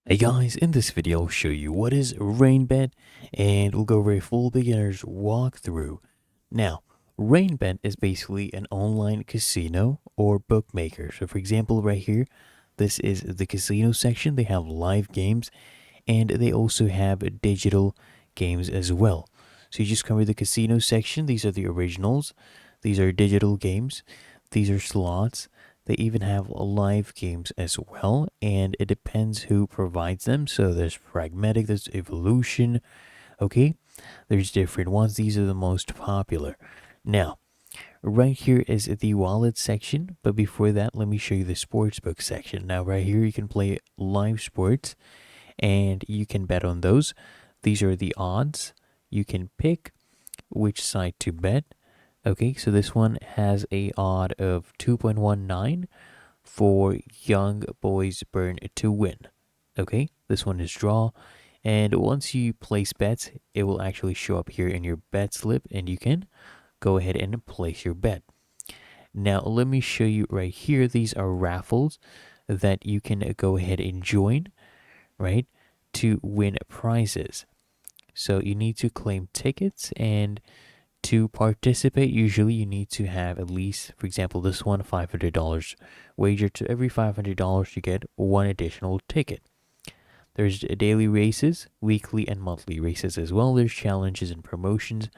Hey guys, in this video I'll show you what is Rainbet and we'll go over a full beginner's walkthrough. Now, Rainbet is basically an online casino or bookmaker. So for example, right here, this is the casino section. They have live games and they also have digital games as well. So you just cover the casino section. These are the originals. These are digital games. These are slots. They even have live games as well, and it depends who provides them. So there's pragmatic, there's evolution, okay? There's different ones. These are the most popular. Now, right here is the wallet section, but before that, let me show you the sportsbook section. Now, right here, you can play live sports, and you can bet on those. These are the odds. You can pick which side to bet. Okay, so this one has a odd of 2.19 for young boys burn to win. Okay, this one is draw. And once you place bets, it will actually show up here in your bet slip and you can go ahead and place your bet. Now, let me show you right here. These are raffles that you can go ahead and join, right, to win prizes. So you need to claim tickets, and to participate, usually you need to have at least, for example, this one, $500 wager. To every $500, you get one additional ticket. There's daily races, weekly and monthly races as well. There's challenges and promotions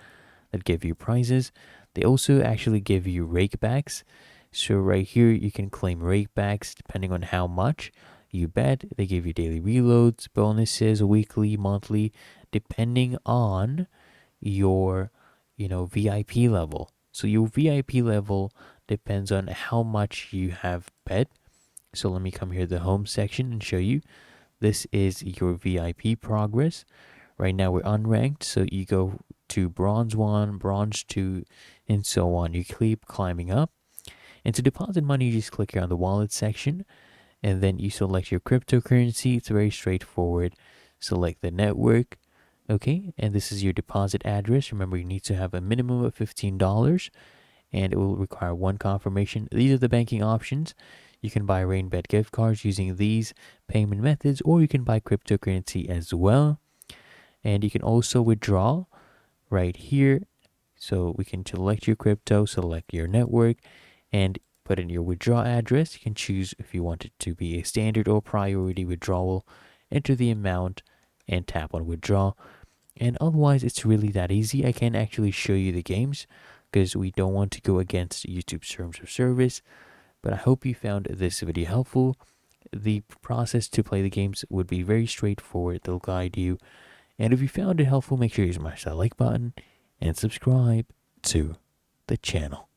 that give you prizes. They also actually give you rakebacks. So right here, you can claim rakebacks depending on how much you bet. They give you daily reloads, bonuses, weekly, monthly, depending on your VIP level. So your VIP level depends on how much you have bet. So let me come here to the home section and show you. This is your VIP progress. Right now we're unranked, so you go to bronze 1, bronze 2, and so on. You keep climbing up. And to deposit money, you just click here on the wallet section, and then you select your cryptocurrency. It's very straightforward. Select the network. Okay, and this is your deposit address. Remember, you need to have a minimum of $15, and it will require one confirmation. These are the banking options. You can buy Rainbet gift cards using these payment methods, or you can buy cryptocurrency as well. And you can also withdraw right here. So we can select your crypto, select your network, and put in your withdraw address. You can choose if you want it to be a standard or priority withdrawal. Enter the amount and tap on withdraw. And otherwise, it's really that easy. I can actually show you the games because we don't want to go against YouTube's terms of service. But I hope you found this video helpful. The process to play the games would be very straightforward. They'll guide you. And if you found it helpful, make sure you smash that like button and subscribe to the channel.